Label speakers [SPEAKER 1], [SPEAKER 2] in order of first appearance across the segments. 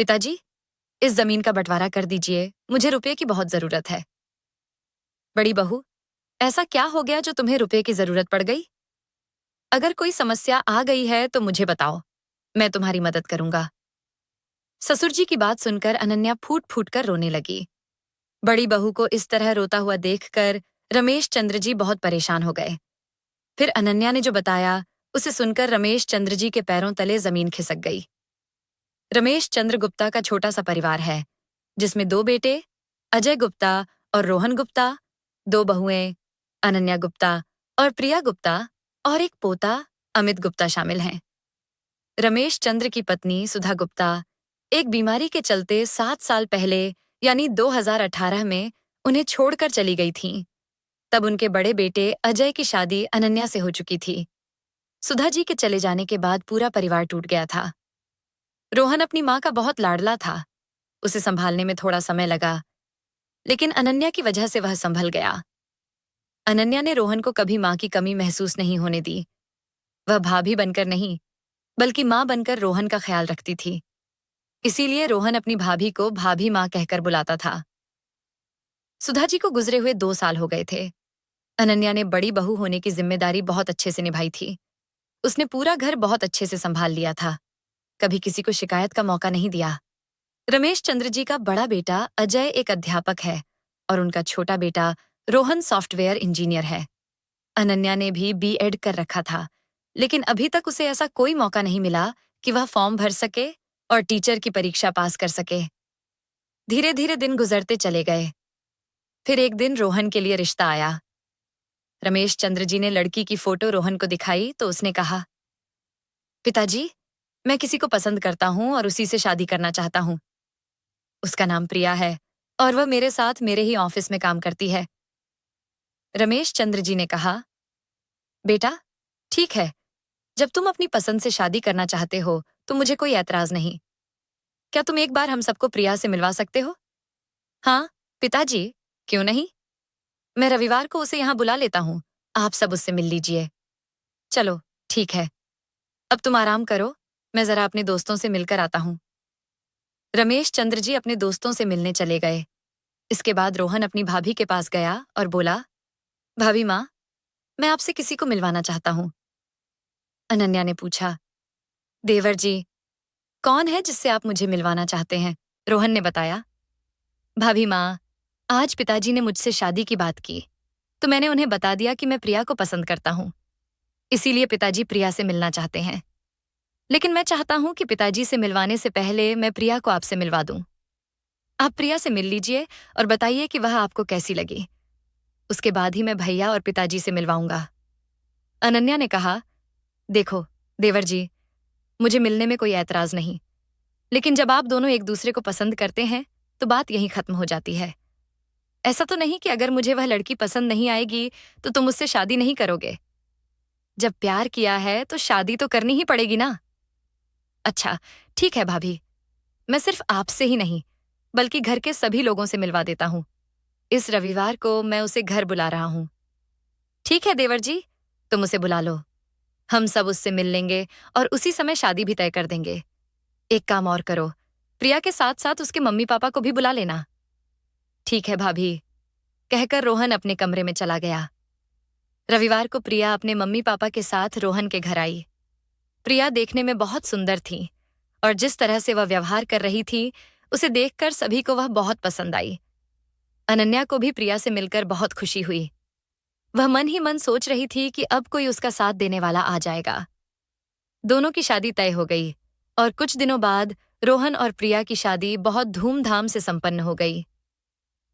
[SPEAKER 1] पिताजी, इस जमीन का बंटवारा कर दीजिए, मुझे रुपये की बहुत जरूरत है। बड़ी बहू, ऐसा क्या हो गया जो तुम्हें रुपये की जरूरत पड़ गई? अगर कोई समस्या आ गई है तो मुझे बताओ, मैं तुम्हारी मदद करूंगा। ससुर जी की बात सुनकर अनन्या फूट फूट कर रोने लगी। बड़ी बहू को इस तरह रोता हुआ देखकर रमेश चंद्र जी बहुत परेशान हो गए। फिर अनन्या ने जो बताया, उसे सुनकर रमेश चंद्र जी के पैरों तले जमीन खिसक गई। रमेश चंद्र गुप्ता का छोटा सा परिवार है, जिसमें 2 बेटे, अजय गुप्ता और रोहन गुप्ता, 2 बहुएं, अनन्या गुप्ता और प्रिया गुप्ता, और एक पोता, अमित गुप्ता शामिल हैं। रमेश चंद्र की पत्नी सुधा गुप्ता एक बीमारी के चलते 7 साल पहले यानी 2018 में उन्हें छोड़कर चली गई थीं। तब उनके बड़े बेटे अजय की शादी अनन्या से हो चुकी थी। सुधा जी के चले जाने के बाद पूरा परिवार टूट गया था। रोहन अपनी माँ का बहुत लाडला था। उसे संभालने में थोड़ा समय लगा, लेकिन अनन्या की वजह से वह संभल गया। अनन्या ने रोहन को कभी माँ की कमी महसूस नहीं होने दी। वह भाभी बनकर नहीं, बल्कि माँ बनकर रोहन का ख्याल रखती थी। इसीलिए रोहन अपनी भाभी को भाभी माँ कहकर बुलाता था। सुधा जी को गुजरे हुए 2 साल हो गए थे। अनन्या ने बड़ी बहू होने की जिम्मेदारी बहुत अच्छे से निभाई थी। उसने पूरा घर बहुत अच्छे से संभाल लिया था, कभी किसी को शिकायत का मौका नहीं दिया। रमेश चंद्र जी का बड़ा बेटा अजय एक अध्यापक है और उनका छोटा बेटा रोहन सॉफ्टवेयर इंजीनियर है। अनन्या ने भी बीएड कर रखा था, लेकिन अभी तक उसे ऐसा कोई मौका नहीं मिला कि वह फॉर्म भर सके और टीचर की परीक्षा पास कर सके। धीरे धीरे दिन गुजरते चले गए। फिर एक दिन रोहन के लिए रिश्ता आया। रमेश चंद्र जी ने लड़की की फोटो रोहन को दिखाई तो उसने कहा, पिताजी, मैं किसी को पसंद करता हूं और उसी से शादी करना चाहता हूं। उसका नाम प्रिया है और वह मेरे साथ मेरे ही ऑफिस में काम करती है। रमेश चंद्र जी ने कहा, बेटा, ठीक है, जब तुम अपनी पसंद से शादी करना चाहते हो तो मुझे कोई ऐतराज नहीं। क्या तुम एक बार हम सबको प्रिया से मिलवा सकते हो? हाँ, पिताजी, क्यों नहीं? मैं रविवार को उसे यहाँ बुला लेता हूँ, आप सब उससे मिल लीजिए। चलो, ठीक है। अब तुम आराम करो, मैं जरा अपने दोस्तों से मिलकर आता हूँ। रमेश चंद्र जी अपने दोस्तों से मिलने चले गए। इसके बाद रोहन अपनी भाभी के पास गया और बोला, भाभी माँ, मैं आपसे किसी को मिलवाना चाहता हूँ। अनन्या ने पूछा, देवर जी, कौन है जिससे आप मुझे मिलवाना चाहते हैं? रोहन ने बताया, भाभी माँ, आज पिताजी ने मुझसे शादी की बात की, तो मैंने उन्हें बता दिया कि मैं प्रिया को पसंद करता हूँ। इसीलिए पिताजी प्रिया से मिलना चाहते हैं। लेकिन मैं चाहता हूँ कि पिताजी से मिलवाने से पहले मैं प्रिया को आपसे मिलवा दूं। आप प्रिया से मिल लीजिए और बताइए कि वह आपको कैसी लगी। उसके बाद ही मैं भैया और पिताजी से मिलवाऊंगा। अनन्या ने कहा, देखो देवर जी, मुझे मिलने में कोई ऐतराज नहीं, लेकिन जब आप दोनों एक दूसरे को पसंद करते हैं तो बात यहीं खत्म हो जाती है। ऐसा तो नहीं कि अगर मुझे वह लड़की पसंद नहीं आएगी तो तुम उससे शादी नहीं करोगे। जब प्यार किया है तो शादी तो करनी ही पड़ेगी ना। अच्छा, ठीक है भाभी, मैं सिर्फ आपसे ही नहीं बल्कि घर के सभी लोगों से मिलवा देता हूँ। इस रविवार को मैं उसे घर बुला रहा हूँ। ठीक है देवर जी, तुम उसे बुला लो। हम सब उससे मिल लेंगे और उसी समय शादी भी तय कर देंगे। एक काम और करो, प्रिया के साथ साथ उसके मम्मी पापा को भी बुला लेना। ठीक है भाभी, कहकर रोहन अपने कमरे में चला गया। रविवार को प्रिया अपने मम्मी पापा के साथ रोहन के घर आई। प्रिया देखने में बहुत सुंदर थी और जिस तरह से वह व्यवहार कर रही थी, उसे देखकर सभी को वह बहुत पसंद आई। अनन्या को भी प्रिया से मिलकर बहुत खुशी हुई। वह मन ही मन सोच रही थी कि अब कोई उसका साथ देने वाला आ जाएगा। दोनों की शादी तय हो गई और कुछ दिनों बाद रोहन और प्रिया की शादी बहुत धूमधाम से संपन्न हो गई।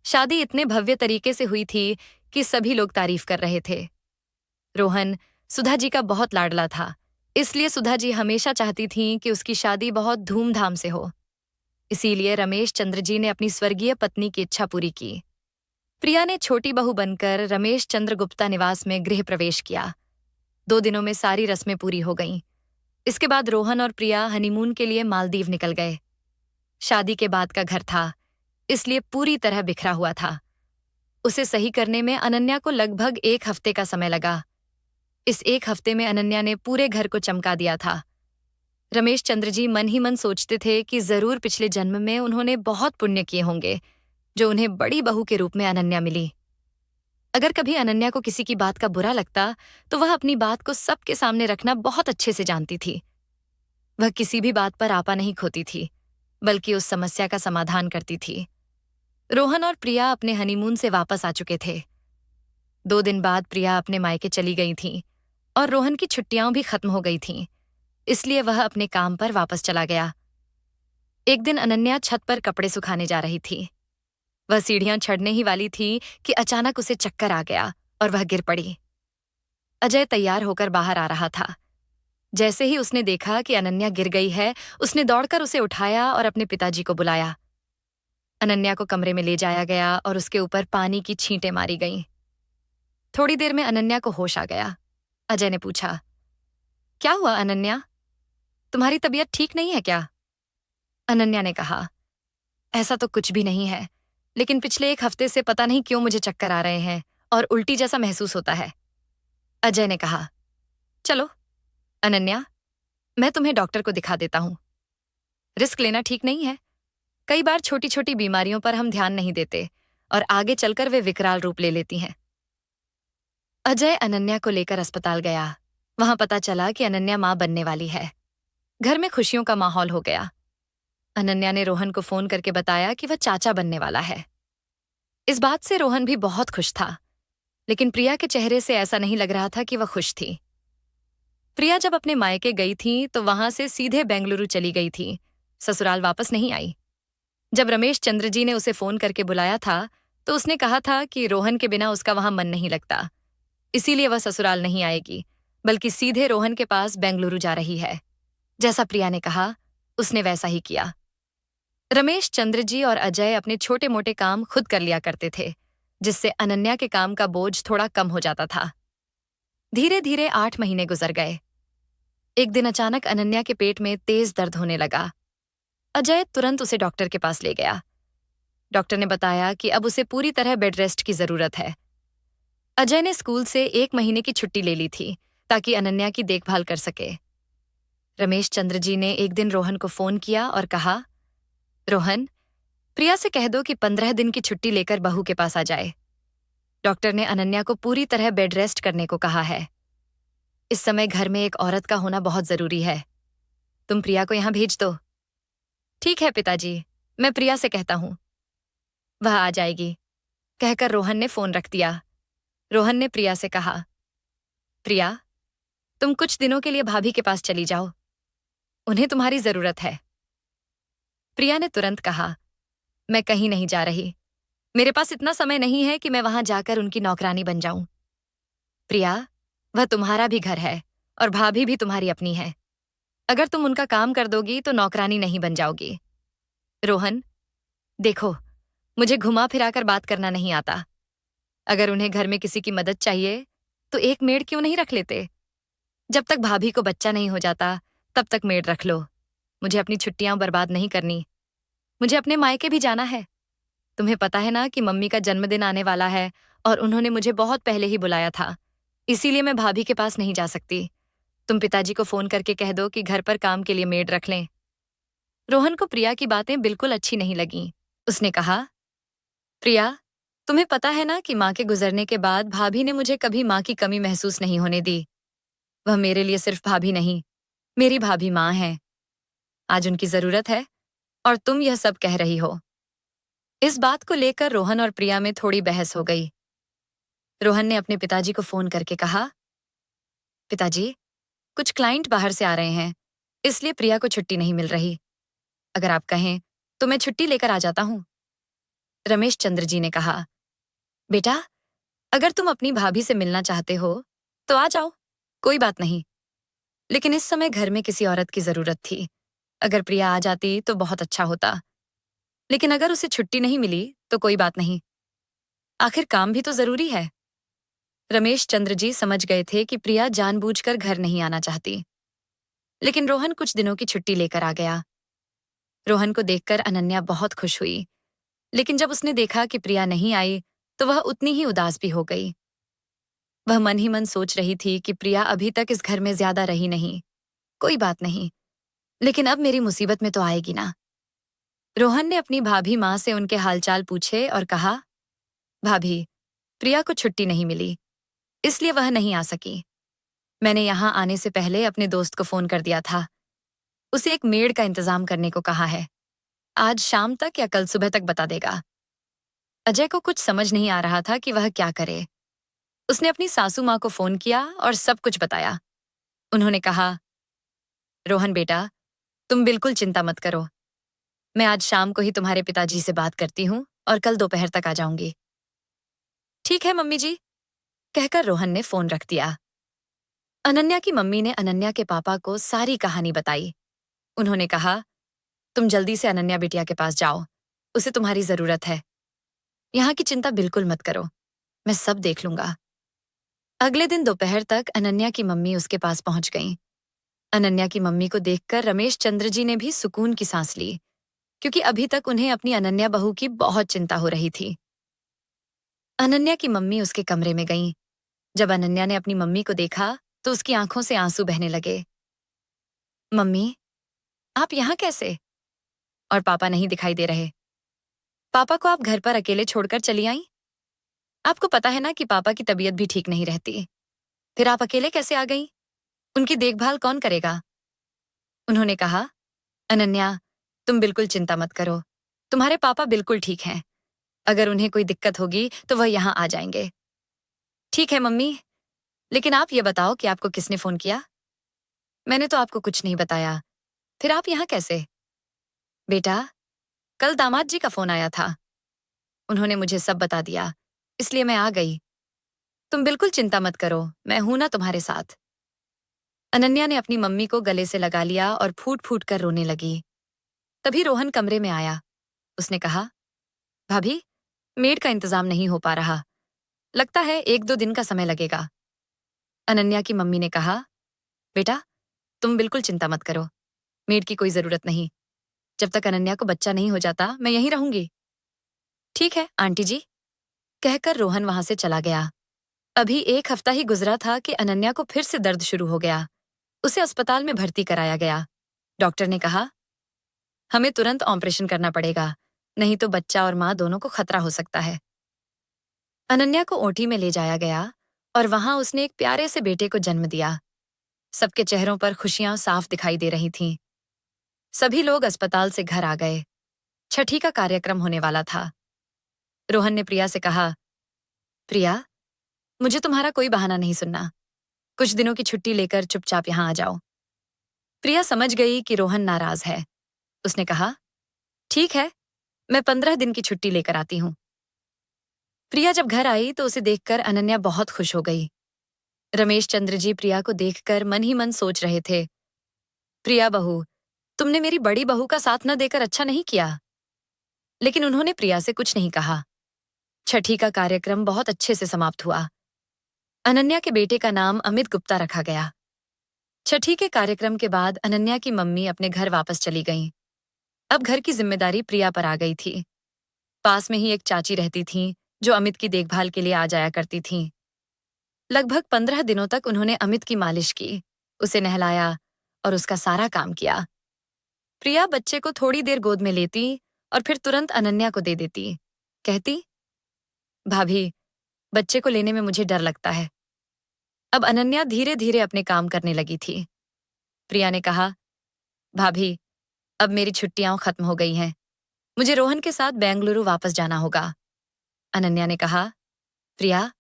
[SPEAKER 1] शादी इतने भव्य तरीके से हुई थी कि सभी लोग तारीफ कर रहे थे। रोहन सुधा जी का बहुत लाडला था, इसलिए सुधा जी हमेशा चाहती थीं कि उसकी शादी बहुत धूमधाम से हो। इसीलिए रमेश चंद्र जी ने अपनी स्वर्गीय पत्नी की इच्छा पूरी की। प्रिया ने छोटी बहू बनकर रमेश चंद्र गुप्ता निवास में गृह प्रवेश किया। 2 दिनों में सारी रस्में पूरी हो गईं। इसके बाद रोहन और प्रिया हनीमून के लिए मालदीव निकल गए। शादी के बाद का घर था, इसलिए पूरी तरह बिखरा हुआ था। उसे सही करने में अनन्या को लगभग 1 हफ्ते का समय लगा। इस 1 हफ्ते में अनन्या ने पूरे घर को चमका दिया था। रमेश चंद्र जी मन ही मन सोचते थे कि जरूर पिछले जन्म में उन्होंने बहुत पुण्य किए होंगे जो उन्हें बड़ी बहू के रूप में अनन्या मिली। अगर कभी अनन्या को किसी की बात का बुरा लगता तो वह अपनी बात को सबके सामने रखना बहुत अच्छे से जानती थी। वह किसी भी बात पर आपा नहीं खोती थी, बल्कि उस समस्या का समाधान करती थी। रोहन और प्रिया अपने हनीमून से वापस आ चुके थे। 2 दिन बाद प्रिया अपने मायके चली गई थी और रोहन की छुट्टियां भी खत्म हो गई थीं, इसलिए वह अपने काम पर वापस चला गया। एक दिन अनन्या छत पर कपड़े सुखाने जा रही थी। वह सीढ़ियां चढ़ने ही वाली थी कि अचानक उसे चक्कर आ गया और वह गिर पड़ी। अजय तैयार होकर बाहर आ रहा था। जैसे ही उसने देखा कि अनन्या गिर गई है, उसने दौड़कर उसे उठाया और अपने पिताजी को बुलाया। अनन्या को कमरे में ले जाया गया और उसके ऊपर पानी की छींटें मारी गईं। थोड़ी देर में अनन्या को होश आ गया। अजय ने पूछा, क्या हुआ अनन्या? तुम्हारी तबीयत ठीक नहीं है क्या? अनन्या ने कहा, ऐसा तो कुछ भी नहीं है, लेकिन पिछले 1 हफ्ते से पता नहीं क्यों मुझे चक्कर आ रहे हैं और उल्टी जैसा महसूस होता है। अजय ने कहा, चलो अनन्या, मैं तुम्हें डॉक्टर को दिखा देता हूं। रिस्क लेना ठीक नहीं है। कई बार छोटी छोटी बीमारियों पर हम ध्यान नहीं देते और आगे चलकर वे विकराल रूप ले लेती हैं। अजय अनन्या को लेकर अस्पताल गया। वहां पता चला कि अनन्या मां बनने वाली है। घर में खुशियों का माहौल हो गया। अनन्या ने रोहन को फोन करके बताया कि वह चाचा बनने वाला है। इस बात से रोहन भी बहुत खुश था, लेकिन प्रिया के चेहरे से ऐसा नहीं लग रहा था कि वह खुश थी। प्रिया जब अपने मायके गई थी तो वहां से सीधे बेंगलुरु चली गई थी, ससुराल वापस नहीं आई। जब रमेश चंद्र जी ने उसे फोन करके बुलाया था तो उसने कहा था कि रोहन के बिना उसका वहां मन नहीं लगता, इसीलिए वह ससुराल नहीं आएगी, बल्कि सीधे रोहन के पास बेंगलुरु जा रही है। जैसा प्रिया ने कहा, उसने वैसा ही किया। रमेश चंद्र जी और अजय अपने छोटे मोटे काम खुद कर लिया करते थे, जिससे अनन्या के काम का बोझ थोड़ा कम हो जाता था। धीरे धीरे 8 महीने गुजर गए। एक दिन अचानक अनन्या के पेट में तेज दर्द होने लगा। अजय तुरंत उसे डॉक्टर के पास ले गया। डॉक्टर ने बताया कि अब उसे पूरी तरह बेड रेस्ट की जरूरत है। अजय ने स्कूल से 1 महीने की छुट्टी ले ली थी ताकि अनन्या की देखभाल कर सके। रमेश चंद्र जी ने एक दिन रोहन को फोन किया और कहा, रोहन, प्रिया से कह दो कि 15 दिन की छुट्टी लेकर बहू के पास आ जाए। डॉक्टर ने अनन्या को पूरी तरह बेड रेस्ट करने को कहा है। इस समय घर में एक औरत का होना बहुत जरूरी है। तुम प्रिया को यहां भेज दो। ठीक है पिताजी, मैं प्रिया से कहता हूं, वह आ जाएगी, कहकर रोहन ने फोन रख दिया। रोहन ने प्रिया से कहा, प्रिया, तुम कुछ दिनों के लिए भाभी के पास चली जाओ, उन्हें तुम्हारी जरूरत है। प्रिया ने तुरंत कहा, मैं कहीं नहीं जा रही। मेरे पास इतना समय नहीं है कि मैं वहां जाकर उनकी नौकरानी बन जाऊं। प्रिया, वह तुम्हारा भी घर है और भाभी भी तुम्हारी अपनी है। अगर तुम उनका काम कर दोगी तो नौकरानी नहीं बन जाओगी। रोहन, देखो, मुझे घुमा फिराकर बात करना नहीं आता। अगर उन्हें घर में किसी की मदद चाहिए तो एक मेड क्यों नहीं रख लेते? जब तक भाभी को बच्चा नहीं हो जाता तब तक मेड रख लो। मुझे अपनी छुट्टियां बर्बाद नहीं करनी। मुझे अपने मायके भी जाना है। तुम्हें पता है ना कि मम्मी का जन्मदिन आने वाला है और उन्होंने मुझे बहुत पहले ही बुलाया था, इसीलिए मैं भाभी के पास नहीं जा सकती। तुम पिताजी को फोन करके कह दो कि घर पर काम के लिए मेड रख लें। रोहन को प्रिया की बातें बिल्कुल अच्छी नहीं लगीं। उसने कहा, प्रिया, तुम्हें पता है ना कि माँ के गुजरने के बाद भाभी ने मुझे कभी माँ की कमी महसूस नहीं होने दी। वह मेरे लिए सिर्फ भाभी नहीं, मेरी भाभी माँ है। आज उनकी जरूरत है और तुम यह सब कह रही हो। इस बात को लेकर रोहन और प्रिया में थोड़ी बहस हो गई। रोहन ने अपने पिताजी को फोन करके कहा, पिताजी, कुछ क्लाइंट बाहर से आ रहे हैं, इसलिए प्रिया को छुट्टी नहीं मिल रही। अगर आप कहें तो मैं छुट्टी लेकर आ जाता हूं। रमेश चंद्र जी ने कहा, बेटा, अगर तुम अपनी भाभी से मिलना चाहते हो तो आ जाओ, कोई बात नहीं। लेकिन इस समय घर में किसी औरत की जरूरत थी। अगर प्रिया आ जाती तो बहुत अच्छा होता, लेकिन अगर उसे छुट्टी नहीं मिली तो कोई बात नहीं, आखिर काम भी तो जरूरी है। रमेश चंद्र जी समझ गए थे कि प्रिया जानबूझकर घर नहीं आना चाहती, लेकिन रोहन कुछ दिनों की छुट्टी लेकर आ गया। रोहन को देखकर अनन्या बहुत खुश हुई, लेकिन जब उसने देखा कि प्रिया नहीं आई तो वह उतनी ही उदास भी हो गई। वह मन ही मन सोच रही थी कि प्रिया अभी तक इस घर में ज्यादा रही नहीं। कोई बात नहीं, लेकिन अब मेरी मुसीबत में तो आएगी ना। रोहन ने अपनी भाभी माँ से उनके हालचाल पूछे और कहा, भाभी, प्रिया को छुट्टी नहीं मिली, इसलिए वह नहीं आ सकी। मैंने यहाँ आने से पहले अपने दोस्त को फोन कर दिया था। उसे एक मेड का इंतजाम करने को कहा है। आज शाम तक या कल सुबह तक बता देगा। अजय को कुछ समझ नहीं आ रहा था कि वह क्या करे। उसने अपनी सासू माँ को फोन किया और सब कुछ बताया। उन्होंने कहा, रोहन बेटा, तुम बिल्कुल चिंता मत करो। मैं आज शाम को ही तुम्हारे पिताजी से बात करती हूँ और कल दोपहर तक आ जाऊंगी। ठीक है मम्मी जी, कहकर रोहन ने फोन रख दिया। अनन्या की मम्मी ने अनन्या के पापा को सारी कहानी बताई। उन्होंने कहा, तुम जल्दी से अनन्या बिटिया के पास जाओ, उसे तुम्हारी जरूरत है। यहाँ की चिंता बिल्कुल मत करो, मैं सब देख लूंगा। अगले दिन दोपहर तक अनन्या की मम्मी उसके पास पहुंच गईं। अनन्या की मम्मी को देखकर रमेश चंद्र जी ने भी सुकून की सांस ली, क्योंकि अभी तक उन्हें अपनी अनन्या बहू की बहुत चिंता हो रही थी। अनन्या की मम्मी उसके कमरे में गईं। जब अनन्या ने अपनी मम्मी को देखा तो उसकी आंखों से आंसू बहने लगे। मम्मी, आप यहाँ कैसे? और पापा नहीं दिखाई दे रहे। पापा को आप घर पर अकेले छोड़कर चली आई? आपको पता है ना कि पापा की तबीयत भी ठीक नहीं रहती। फिर आप अकेले कैसे आ गई? उनकी देखभाल कौन करेगा? उन्होंने कहा, अनन्या, तुम बिल्कुल चिंता मत करो। तुम्हारे पापा बिल्कुल ठीक हैं। अगर उन्हें कोई दिक्कत होगी तो वह यहाँ आ जाएंगे। ठीक है मम्मी, लेकिन आप ये बताओ कि आपको किसने फोन किया? मैंने तो आपको कुछ नहीं बताया। फिर आप यहाँ कैसे? बेटा, कल दामाद जी का फोन आया था। उन्होंने मुझे सब बता दिया, इसलिए मैं आ गई। तुम बिल्कुल चिंता मत करो, मैं हूं ना तुम्हारे साथ। अनन्या ने अपनी मम्मी को गले से लगा लिया और फूट फूट कर रोने लगी। तभी रोहन कमरे में आया। उसने कहा, भाभी, मेड का इंतजाम नहीं हो पा रहा। लगता है 1-2 दिन का समय लगेगा। अनन्या की मम्मी ने कहा, बेटा, तुम बिल्कुल चिंता मत करो। मेड की कोई जरूरत नहीं। जब तक अनन्या को बच्चा नहीं हो जाता, मैं यहीं रहूंगी। ठीक है आंटी जी, कहकर रोहन वहां से चला गया। अभी 1 हफ्ता ही गुजरा था कि अनन्या को फिर से दर्द शुरू हो गया। उसे अस्पताल में भर्ती कराया गया। डॉक्टर ने कहा, हमें तुरंत ऑपरेशन करना पड़ेगा, नहीं तो बच्चा और माँ दोनों को खतरा हो सकता है। अनन्या को ओटी में ले जाया गया और वहां उसने एक प्यारे से बेटे को जन्म दिया। सबके चेहरों पर खुशियां साफ दिखाई दे रही थीं। सभी लोग अस्पताल से घर आ गए। छठी का कार्यक्रम होने वाला था। रोहन ने प्रिया से कहा, प्रिया, मुझे तुम्हारा कोई बहाना नहीं सुनना। कुछ दिनों की छुट्टी लेकर चुपचाप यहाँ आ जाओ। प्रिया समझ गई कि रोहन नाराज है। उसने कहा, ठीक है, मैं 15 दिन की छुट्टी लेकर आती हूँ। प्रिया जब घर आई तो उसे देखकर अनन्या बहुत खुश हो गई। रमेश चंद्र जी प्रिया को देखकर मन ही मन सोच रहे थे, प्रिया बहू, तुमने मेरी बड़ी बहू का साथ न देकर अच्छा नहीं किया। लेकिन उन्होंने प्रिया से कुछ नहीं कहा। छठी का कार्यक्रम बहुत अच्छे से समाप्त हुआ। अनन्या के बेटे का नाम अमित गुप्ता रखा गया। छठी के कार्यक्रम के बाद अनन्या की मम्मी अपने घर वापस चली गईं। अब घर की जिम्मेदारी प्रिया पर आ गई थी। पास में ही एक चाची रहती थीं, जो अमित की देखभाल के लिए आ जाया करती थीं। लगभग 15 दिनों तक उन्होंने अमित की मालिश की, उसे नहलाया और उसका सारा काम किया। प्रिया बच्चे को थोड़ी देर गोद में लेती और फिर तुरंत अनन्या को दे देती। कहती, भाभी, बच्चे को लेने में मुझे डर लगता है। अब अनन्या धीरे धीरे अपने काम करने लगी थी। प्रिया ने कहा, भाभी, अब मेरी छुट्टियां खत्म हो गई हैं। मुझे रोहन के साथ बेंगलुरु वापस जाना होगा। अनन्या ने कहा, प्रिया,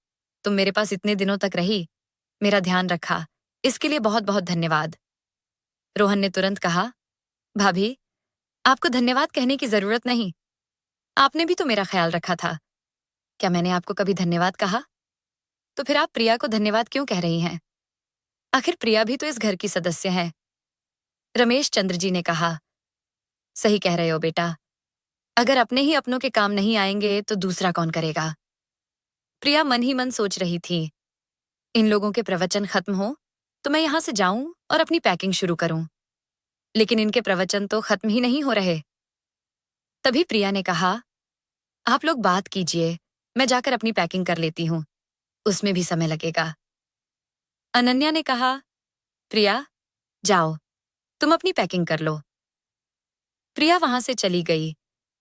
[SPEAKER 1] तुम मेरे पास इतने दिनों तक रही, मेरा ध्यान रखा, इसके लिए बहुत बहुत धन्यवाद। रोहन ने तुरंत कहा, भाभी, आपको धन्यवाद कहने की जरूरत नहीं। आपने भी तो मेरा ख्याल रखा था। क्या मैंने आपको कभी धन्यवाद कहा? तो फिर आप प्रिया को धन्यवाद क्यों कह रही हैं? आखिर प्रिया भी तो इस घर की सदस्य है। रमेश चंद्र जी ने कहा, सही कह रहे हो बेटा। अगर अपने ही अपनों के काम नहीं आएंगे तो दूसरा कौन करेगा? प्रिया मन ही मन सोच रही थी, इन लोगों के प्रवचन खत्म हो तो मैं यहाँ से जाऊं और अपनी पैकिंग शुरू करूं। लेकिन इनके प्रवचन तो खत्म ही नहीं हो रहे। तभी प्रिया ने कहा, आप लोग बात कीजिए, मैं जाकर अपनी पैकिंग कर लेती हूँ, उसमें भी समय लगेगा। अनन्या ने कहा, प्रिया, जाओ, तुम अपनी पैकिंग कर लो। प्रिया वहां से चली गई,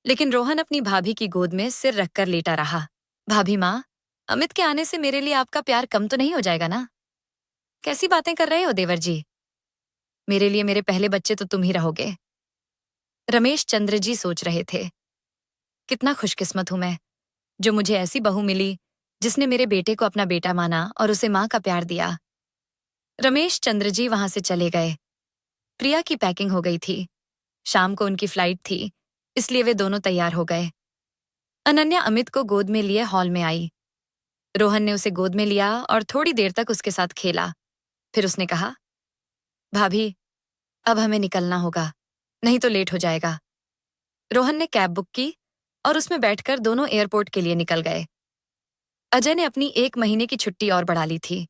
[SPEAKER 1] लेकिन रोहन अपनी भाभी की गोद में सिर रखकर लेटा रहा। भाभी माँ, अमित के आने से मेरे लिए आपका प्यार कम तो नहीं हो जाएगा ना? कैसी बातें कर रहे हो देवर जी? मेरे लिए मेरे पहले बच्चे तो तुम ही रहोगे। रमेश चंद्र जी सोच रहे थे, कितना खुशकिस्मत हूं मैं, जो मुझे ऐसी बहू मिली जिसने मेरे बेटे को अपना बेटा माना और उसे माँ का प्यार दिया। रमेश चंद्र जी वहां से चले गए। प्रिया की पैकिंग हो गई थी। शाम को उनकी फ्लाइट थी, इसलिए वे दोनों तैयार हो गए। अनन्या अमित को गोद में लिए हॉल में आई। रोहन ने उसे गोद में लिया और थोड़ी देर तक उसके साथ खेला। फिर उसने कहा, भाभी, अब हमें निकलना होगा, नहीं तो लेट हो जाएगा। रोहन ने कैब बुक की और उसमें बैठकर दोनों एयरपोर्ट के लिए निकल गए। अजय ने अपनी 1 महीने की छुट्टी और बढ़ा ली थी।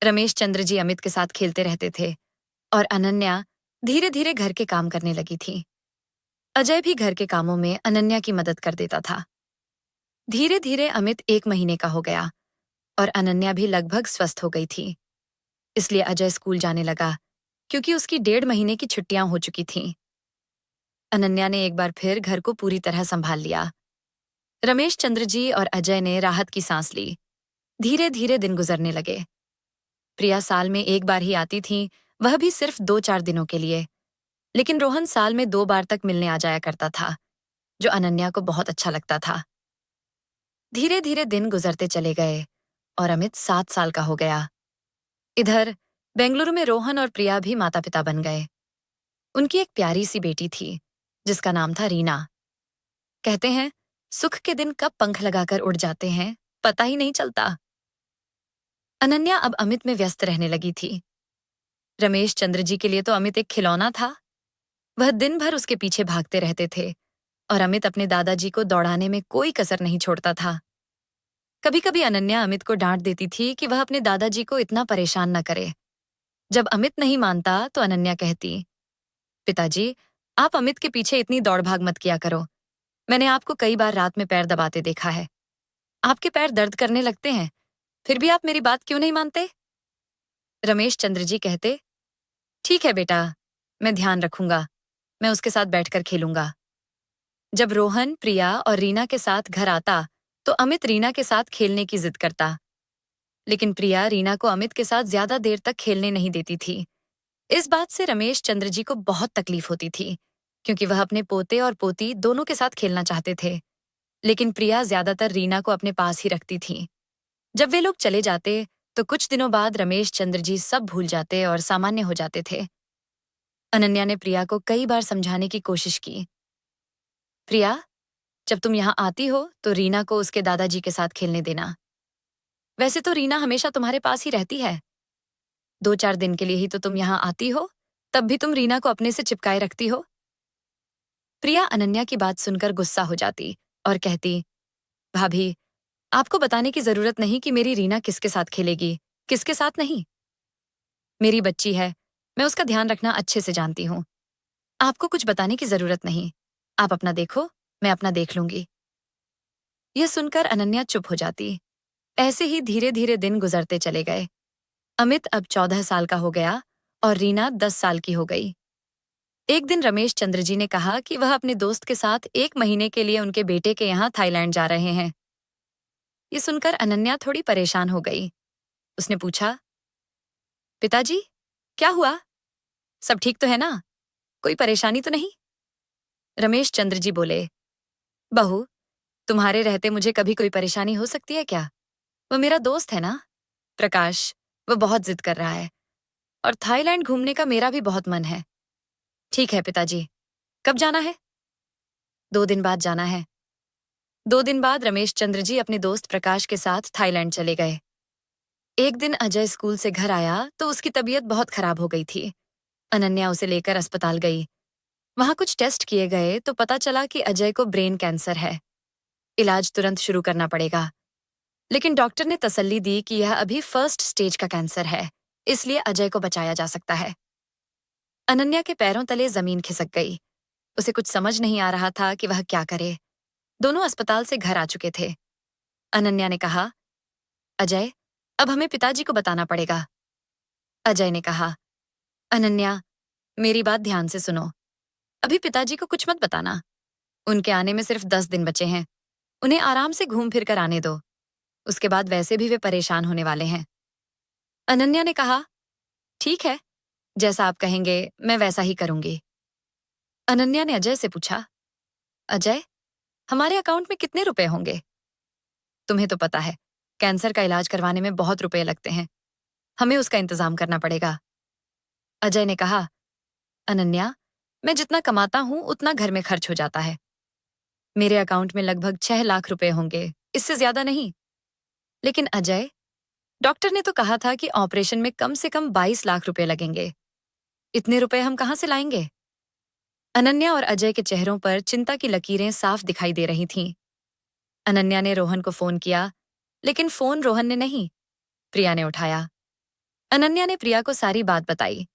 [SPEAKER 1] रमेश चंद्र जी अमित के साथ खेलते रहते थे और अनन्या धीरे धीरे घर के काम करने लगी थी। अजय भी घर के कामों में अनन्या की मदद कर देता था। धीरे धीरे अमित 1 महीने का हो गया और अनन्या भी लगभग स्वस्थ हो गई थी। इसलिए अजय स्कूल जाने लगा, क्योंकि उसकी 1.5 महीने की छुट्टियां हो चुकी थीं। अनन्या ने एक बार फिर घर को पूरी तरह संभाल लिया। रमेश चंद्र जी और अजय ने राहत की सांस ली। धीरे धीरे दिन गुजरने लगे। प्रिया साल में एक बार ही आती थी, वह भी सिर्फ 2-4 दिनों के लिए। लेकिन रोहन साल में 2 बार तक मिलने आ जाया करता था, जो अनन्या को बहुत अच्छा लगता था। धीरे धीरे दिन गुजरते चले गए और अमित 7 साल का हो गया। इधर बेंगलुरु में रोहन और प्रिया भी माता पिता बन गए। उनकी एक प्यारी सी बेटी थी, जिसका नाम था रीना। कहते हैं, सुख के दिन कब पंख लगाकर उड़ जाते हैं, पता ही नहीं चलता। अनन्या अब अमित में व्यस्त रहने लगी थी। रमेश चंद्र जी के लिए तो अमित एक खिलौना था। वह दिन भर उसके पीछे भागते रहते थे और अमित अपने दादाजी को दौड़ाने में कोई कसर नहीं छोड़ता था। कभी कभी अनन्या अमित को डांट देती थी कि वह अपने दादाजी को इतना परेशान न करे। जब अमित नहीं मानता तो अनन्या कहती, पिताजी, आप अमित के पीछे इतनी दौड़ भाग मत किया करो। मैंने आपको कई बार रात में पैर दबाते देखा है। आपके पैर दर्द करने लगते हैं, फिर भी आप मेरी बात क्यों नहीं मानते? रमेश चंद्र जी कहते, ठीक है बेटा, मैं ध्यान रखूंगा, मैं उसके साथ बैठकर खेलूंगा। जब रोहन, प्रिया और रीना के साथ घर आता, तो अमित रीना के साथ खेलने की जिद करता। लेकिन प्रिया रीना को अमित के साथ ज्यादा देर तक खेलने नहीं देती थी। इस बात से रमेश चंद्र जी को बहुत तकलीफ होती थी, क्योंकि वह अपने पोते और पोती दोनों के साथ खेलना चाहते थे। लेकिन प्रिया ज्यादातर रीना को अपने पास ही रखती थी। जब वे लोग चले जाते, तो कुछ दिनों बाद रमेश चंद्र जी सब भूल जाते और सामान्य हो जाते थे। अनन्या ने प्रिया को कई बार समझाने की कोशिश की। प्रिया, जब तुम यहाँ आती हो तो रीना को उसके दादाजी के साथ खेलने देना। वैसे तो रीना हमेशा तुम्हारे पास ही रहती है। 2-4 दिन के लिए ही तो तुम यहाँ आती हो, तब भी तुम रीना को अपने से चिपकाए रखती हो। प्रिया अनन्या की बात सुनकर गुस्सा हो जाती और कहती, भाभी, आपको बताने की जरूरत नहीं कि मेरी रीना किसके साथ खेलेगी, किसके साथ नहीं। मेरी बच्ची है, मैं उसका ध्यान रखना अच्छे से जानती हूँ। आपको कुछ बताने की जरूरत नहीं। आप अपना देखो, मैं अपना देख लूंगी। यह सुनकर अनन्या चुप हो जाती। ऐसे ही धीरे धीरे दिन गुजरते चले गए। अमित अब 14 साल का हो गया और रीना 10 साल की हो गई। एक दिन रमेश चंद्र जी ने कहा कि वह अपने दोस्त के साथ 1 महीने के लिए उनके बेटे के यहाँ थाईलैंड जा रहे हैं। ये सुनकर अनन्या थोड़ी परेशान हो गई। उसने पूछा, पिताजी, क्या हुआ? सब ठीक तो है ना? कोई परेशानी तो नहीं? रमेश चंद्र जी बोले, बहू, तुम्हारे रहते मुझे कभी कोई परेशानी हो सकती है क्या? वो मेरा दोस्त है ना, प्रकाश। वो बहुत जिद कर रहा है और थाईलैंड घूमने का मेरा भी बहुत मन है। ठीक है पिताजी, कब जाना है? 2 दिन बाद जाना है। 2 दिन बाद रमेश चंद्र जी अपने दोस्त प्रकाश के साथ थाईलैंड चले गए। एक दिन अजय स्कूल से घर आया तो उसकी तबीयत बहुत खराब हो गई थी। अनन्या उसे लेकर अस्पताल गई। वहां कुछ टेस्ट किए गए तो पता चला कि अजय को ब्रेन कैंसर है। इलाज तुरंत शुरू करना पड़ेगा। लेकिन डॉक्टर ने तसल्ली दी कि यह अभी फर्स्ट स्टेज का कैंसर है, इसलिए अजय को बचाया जा सकता है। अनन्या के पैरों तले जमीन खिसक गई। उसे कुछ समझ नहीं आ रहा था कि वह क्या करे। दोनों अस्पताल से घर आ चुके थे। अनन्या ने कहा, अजय, अब हमें पिताजी को बताना पड़ेगा। अजय ने कहा, अनन्या, मेरी बात ध्यान से सुनो। अभी पिताजी को कुछ मत बताना। उनके आने में सिर्फ 10 दिन बचे हैं। उन्हें आराम से घूम फिर कर आने दो। उसके बाद वैसे भी वे परेशान होने वाले हैं। अनन्या ने कहा, ठीक है, जैसा आप कहेंगे मैं वैसा ही करूंगी। अनन्या ने अजय से पूछा, अजय, हमारे अकाउंट में कितने रुपए होंगे? तुम्हें तो पता है, कैंसर का इलाज करवाने में बहुत रुपए लगते हैं। हमें उसका इंतजाम करना पड़ेगा। अजय ने कहा, अनन्या, मैं जितना कमाता हूं उतना घर में खर्च हो जाता है। मेरे अकाउंट में लगभग 6 लाख रुपए होंगे, इससे ज्यादा नहीं। लेकिन अजय, डॉक्टर ने तो कहा था कि ऑपरेशन में कम से कम 22 लाख रुपए लगेंगे। इतने रुपए हम कहां से लाएंगे? अनन्या और अजय के चेहरों पर चिंता की लकीरें साफ दिखाई दे रही थीं। अनन्या ने रोहन को फोन किया, लेकिन फोन रोहन ने नहीं, प्रिया ने उठाया। अनन्या ने प्रिया को सारी बात बताई।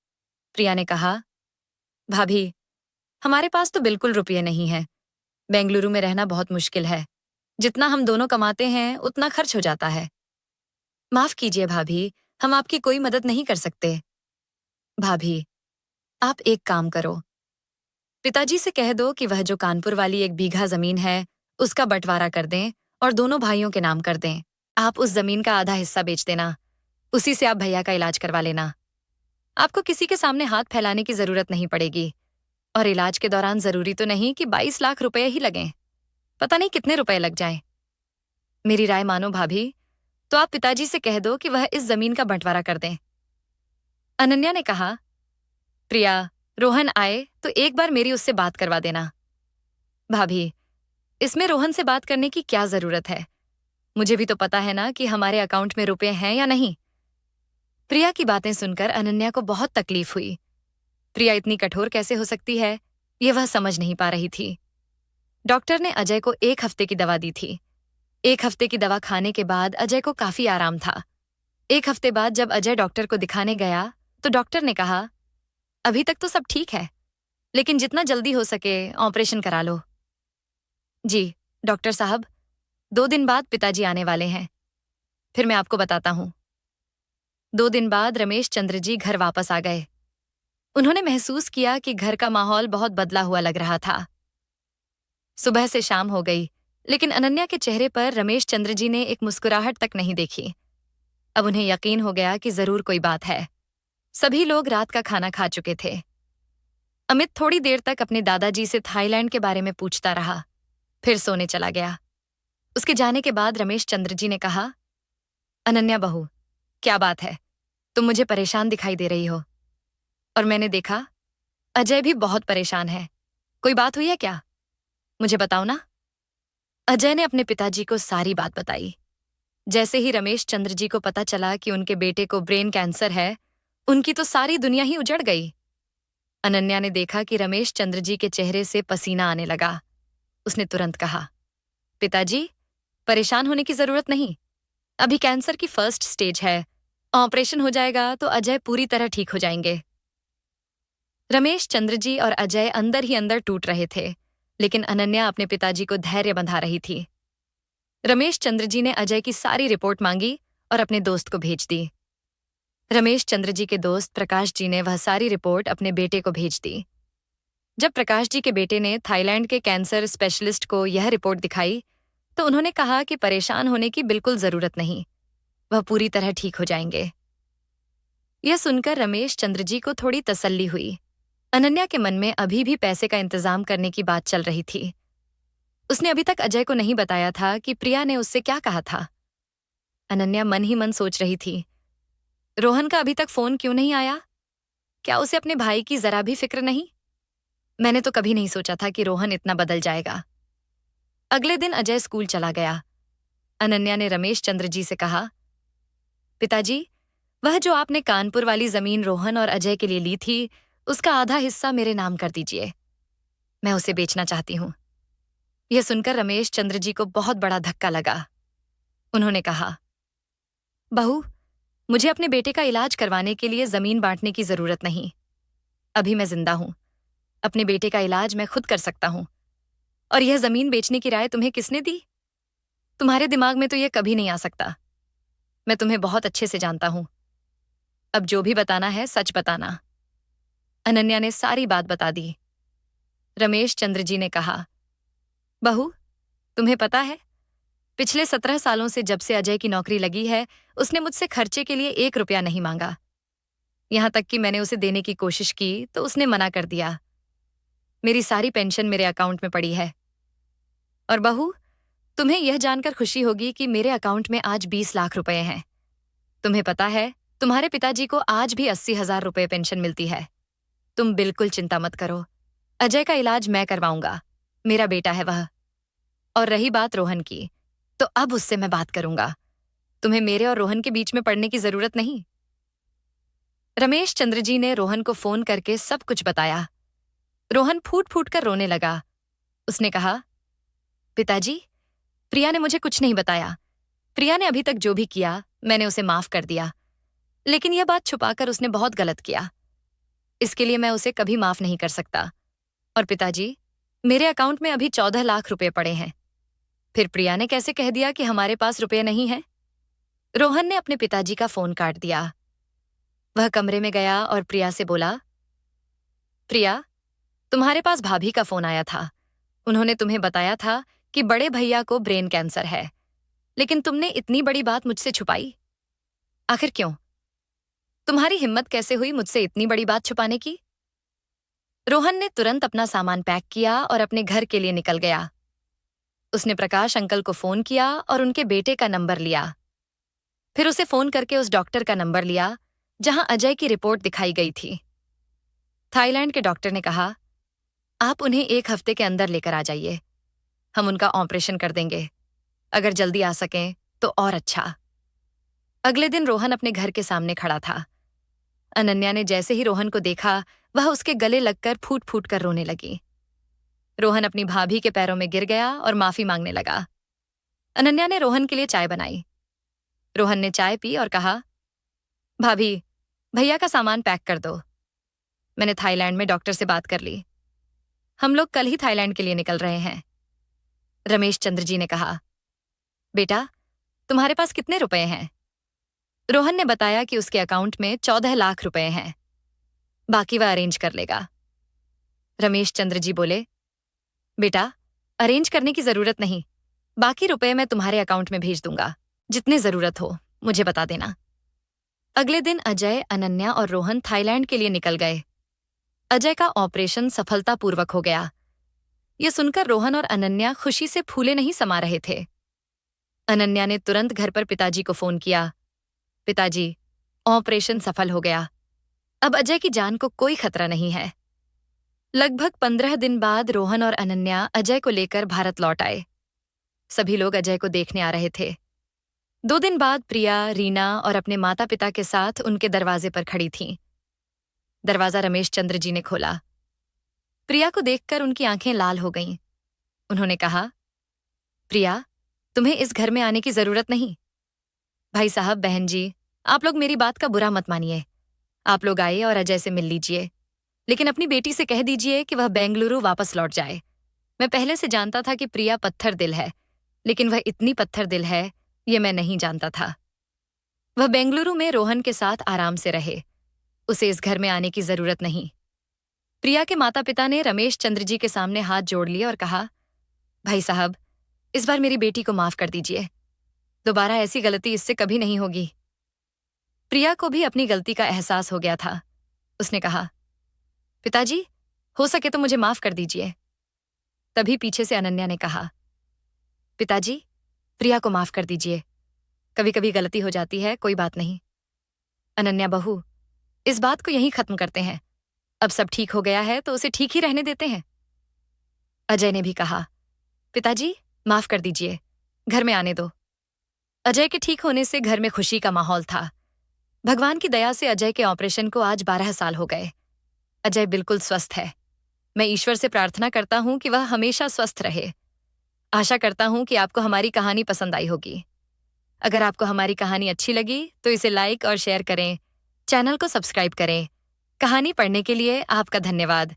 [SPEAKER 1] प्रिया ने कहा, भाभी, हमारे पास तो बिल्कुल रुपये नहीं है। बेंगलुरु में रहना बहुत मुश्किल है। जितना हम दोनों कमाते हैं उतना खर्च हो जाता है। माफ कीजिए भाभी, हम आपकी कोई मदद नहीं कर सकते। भाभी, आप एक काम करो, पिताजी से कह दो कि वह जो कानपुर वाली 1 बीघा जमीन है उसका बंटवारा कर दें और दोनों भाइयों के नाम कर दें। आप उस जमीन का आधा हिस्सा बेच देना। उसी से आप भैया का इलाज करवा लेना। आपको किसी के सामने हाथ फैलाने की जरूरत नहीं पड़ेगी। और इलाज के दौरान जरूरी तो नहीं कि 22 लाख रुपए ही लगें। पता नहीं कितने रुपए लग जाएं। मेरी राय मानो भाभी, तो आप पिताजी से कह दो कि वह इस जमीन का बंटवारा कर दें। अनन्या ने कहा, प्रिया, रोहन आए तो एक बार मेरी उससे बात करवा देना। भाभी, इसमें रोहन से बात करने की क्या जरूरत है? मुझे भी तो पता है ना कि हमारे अकाउंट में रुपए हैं या नहीं। प्रिया की बातें सुनकर अनन्या को बहुत तकलीफ हुई। प्रिया इतनी कठोर कैसे हो सकती है, ये वह समझ नहीं पा रही थी। डॉक्टर ने अजय को 1 हफ्ते की दवा दी थी। 1 हफ्ते की दवा खाने के बाद अजय को काफी आराम था। 1 हफ्ते बाद जब अजय डॉक्टर को दिखाने गया तो डॉक्टर ने कहा, अभी तक तो सब ठीक है, लेकिन जितना जल्दी हो सके ऑपरेशन करा लो। जी, डॉक्टर साहब, 2 दिन बाद पिताजी आने वाले हैं। फिर मैं आपको बताता हूँ। 2 दिन बाद रमेश चंद्र जी घर वापस आ गए। उन्होंने महसूस किया कि घर का माहौल बहुत बदला हुआ लग रहा था। सुबह से शाम हो गई, लेकिन अनन्या के चेहरे पर रमेश चंद्र जी ने एक मुस्कुराहट तक नहीं देखी। अब उन्हें यकीन हो गया कि जरूर कोई बात है। सभी लोग रात का खाना खा चुके थे। अमित थोड़ी देर तक अपने दादाजी से थाईलैंड के बारे में पूछता रहा, फिर सोने चला गया। उसके जाने के बाद रमेश चंद्र जी ने कहा, अनन्या बहू, क्या बात है? तुम मुझे परेशान दिखाई दे रही हो। और मैंने देखा, अजय भी बहुत परेशान है। कोई बात हुई है क्या? मुझे बताओ ना। अजय ने अपने पिताजी को सारी बात बताई। जैसे ही रमेश चंद्र जी को पता चला कि उनके बेटे को ब्रेन कैंसर है, उनकी तो सारी दुनिया ही उजड़ गई। अनन्या ने देखा कि रमेश चंद्र जी के चेहरे से पसीना आने लगा। उसने तुरंत कहा, पिताजी, परेशान होने की जरूरत नहीं। अभी कैंसर की फर्स्ट स्टेज है। ऑपरेशन हो जाएगा तो अजय पूरी तरह ठीक हो जाएंगे। रमेश चंद्र जी और अजय अंदर ही अंदर टूट रहे थे, लेकिन अनन्या अपने पिताजी को धैर्य बंधा रही थी। रमेश चंद्र जी ने अजय की सारी रिपोर्ट मांगी और अपने दोस्त को भेज दी। रमेश चंद्र जी के दोस्त प्रकाश जी ने वह सारी रिपोर्ट अपने बेटे को भेज दी। जब प्रकाश जी के बेटे ने थाईलैंड के कैंसर स्पेशलिस्ट को यह रिपोर्ट दिखाई, तो उन्होंने कहा कि परेशान होने की बिल्कुल जरूरत नहीं, वह पूरी तरह ठीक हो जाएंगे। यह सुनकर रमेश चंद्र जी को थोड़ी तसल्ली हुई। अनन्या के मन में अभी भी पैसे का इंतजाम करने की बात चल रही थी। उसने अभी तक अजय को नहीं बताया था कि प्रिया ने उससे क्या कहा था। अनन्या मन ही मन सोच रही थी, रोहन का अभी तक फोन क्यों नहीं आया? क्या उसे अपने भाई की जरा भी फिक्र नहीं? मैंने तो कभी नहीं सोचा था कि रोहन इतना बदल जाएगा। अगले दिन अजय स्कूल चला गया। अनन्या ने रमेश चंद्र जी से कहा, पिताजी, वह जो आपने कानपुर वाली जमीन रोहन और अजय के लिए ली थी, उसका आधा हिस्सा मेरे नाम कर दीजिए। मैं उसे बेचना चाहती हूँ। यह सुनकर रमेश चंद्र जी को बहुत बड़ा धक्का लगा। उन्होंने कहा, बहू, मुझे अपने बेटे का इलाज करवाने के लिए जमीन बांटने की जरूरत नहीं। अभी मैं जिंदा हूं। अपने बेटे का इलाज मैं खुद कर सकता हूं। और यह जमीन बेचने की राय तुम्हें किसने दी? तुम्हारे दिमाग में तो यह कभी नहीं आ सकता। मैं तुम्हें बहुत अच्छे से जानता हूं। अब जो भी बताना है सच बताना। अनन्या ने सारी बात बता दी। रमेश चंद्र जी ने कहा, बहू, तुम्हें पता है, पिछले 17 सालों से जब से अजय की नौकरी लगी है, उसने मुझसे खर्चे के लिए 1 रुपया नहीं मांगा। यहां तक कि मैंने उसे देने की कोशिश की तो उसने मना कर दिया। मेरी सारी पेंशन मेरे अकाउंट में पड़ी है। और बहू, तुम्हें यह जानकर खुशी होगी कि मेरे अकाउंट में आज 20 लाख रुपए हैं। तुम्हें पता है, तुम्हारे पिताजी को आज भी 80,000 रुपए पेंशन मिलती है। तुम बिल्कुल चिंता मत करो, अजय का इलाज मैं करवाऊंगा। मेरा बेटा है वह। और रही बात रोहन की, तो अब उससे मैं बात करूंगा। तुम्हें मेरे और रोहन के बीच में पड़ने की जरूरत नहीं। रमेश चंद्र जी ने रोहन को फोन करके सब कुछ बताया। रोहन फूट फूट कर रोने लगा। उसने कहा, पिताजी, प्रिया ने मुझे कुछ नहीं बताया। प्रिया ने अभी तक जो भी किया, मैंने उसे माफ कर दिया। लेकिन यह बात छुपाकर उसने बहुत गलत किया। इसके लिए मैं उसे कभी माफ नहीं कर सकता। और पिताजी, मेरे अकाउंट में अभी 14 लाख रुपए पड़े हैं। फिर प्रिया ने कैसे कह दिया कि हमारे पास रुपए नहीं हैं? रोहन ने अपने पिताजी का फोन काट दिया। वह कमरे में गया और प्रिया से बोला, प्रिया, तुम्हारे पास भाभी का फोन आया था। उन्होंने तुम्हें बताया था कि बड़े भैया को ब्रेन कैंसर है, लेकिन तुमने इतनी बड़ी बात मुझसे छुपाई। आखिर क्यों? तुम्हारी हिम्मत कैसे हुई मुझसे इतनी बड़ी बात छुपाने की? रोहन ने तुरंत अपना सामान पैक किया और अपने घर के लिए निकल गया। उसने प्रकाश अंकल को फोन किया और उनके बेटे का नंबर लिया। फिर उसे फोन करके उस डॉक्टर का नंबर लिया जहां अजय की रिपोर्ट दिखाई गई थी। थाईलैंड के डॉक्टर ने कहा, आप उन्हें 1 हफ्ते के अंदर लेकर आ जाइए। हम उनका ऑपरेशन कर देंगे। अगर जल्दी आ सकें तो और अच्छा। अगले दिन रोहन अपने घर के सामने खड़ा था। अनन्या ने जैसे ही रोहन को देखा, वह उसके गले लगकर फूट फूट कर रोने लगी। रोहन अपनी भाभी के पैरों में गिर गया और माफी मांगने लगा। अनन्या ने रोहन के लिए चाय बनाई। रोहन ने चाय पी और कहा, भाभी, भैया का सामान पैक कर दो। मैंने थाईलैंड में डॉक्टर से बात कर ली। हम लोग कल ही थाईलैंड के लिए निकल रहे हैं। रमेश चंद्र जी ने कहा, बेटा, तुम्हारे पास कितने रुपए हैं? रोहन ने बताया कि उसके अकाउंट में 14 लाख रुपए हैं। बाकी वह अरेंज कर लेगा। रमेश चंद्र जी बोले, बेटा, अरेंज करने की जरूरत नहीं। बाकी रुपए मैं तुम्हारे अकाउंट में भेज दूंगा। जितने जरूरत हो मुझे बता देना। अगले दिन अजय, अनन्या और रोहन थाईलैंड के लिए निकल गए। अजय का ऑपरेशन सफलतापूर्वक हो गया। यह सुनकर रोहन और अनन्या खुशी से फूले नहीं समा रहे थे। अनन्या ने तुरंत घर पर पिताजी को फोन किया। पिताजी, ऑपरेशन सफल हो गया। अब अजय की जान को कोई खतरा नहीं है। लगभग 15 दिन बाद रोहन और अनन्या अजय को लेकर भारत लौट आए। सभी लोग अजय को देखने आ रहे थे। 2 दिन बाद प्रिया, रीना और अपने माता पिता के साथ उनके दरवाजे पर खड़ी थीं। दरवाजा रमेश चंद्र जी ने खोला। प्रिया को देखकर उनकी आंखें लाल हो गईं। उन्होंने कहा, प्रिया, तुम्हें इस घर में आने की जरूरत नहीं। भाई साहब, बहन जी, आप लोग मेरी बात का बुरा मत मानिए। आप लोग आइए और अजय से मिल लीजिए, लेकिन अपनी बेटी से कह दीजिए कि वह बेंगलुरु वापस लौट जाए। मैं पहले से जानता था कि प्रिया पत्थर दिल है, लेकिन वह इतनी पत्थर दिल है, ये मैं नहीं जानता था। वह बेंगलुरु में रोहन के साथ आराम से रहे। उसे इस घर में आने की जरूरत नहीं। प्रिया के माता पिता ने रमेश चंद्र जी के सामने हाथ जोड़ लिए और कहा, भाई साहब, इस बार मेरी बेटी को माफ कर दीजिए। दोबारा ऐसी गलती इससे कभी नहीं होगी। प्रिया को भी अपनी गलती का एहसास हो गया था। उसने कहा, पिताजी, हो सके तो मुझे माफ कर दीजिए। तभी पीछे से अनन्या ने कहा, पिताजी, प्रिया को माफ कर दीजिए। कभी कभी गलती हो जाती है, कोई बात नहीं। अनन्या बहू, इस बात को यहीं खत्म करते हैं। अब सब ठीक हो गया है तो उसे ठीक ही रहने देते हैं। अजय ने भी कहा, पिताजी, माफ कर दीजिए, घर में आने दो। अजय के ठीक होने से घर में खुशी का माहौल था। भगवान की दया से अजय के ऑपरेशन को आज 12 साल हो गए। अजय बिल्कुल स्वस्थ है। मैं ईश्वर से प्रार्थना करता हूं कि वह हमेशा स्वस्थ रहे। आशा करता हूं कि आपको हमारी कहानी पसंद आई होगी। अगर आपको हमारी कहानी अच्छी लगी तो इसे लाइक और शेयर करें। चैनल को सब्सक्राइब करें। कहानी पढ़ने के लिए आपका धन्यवाद।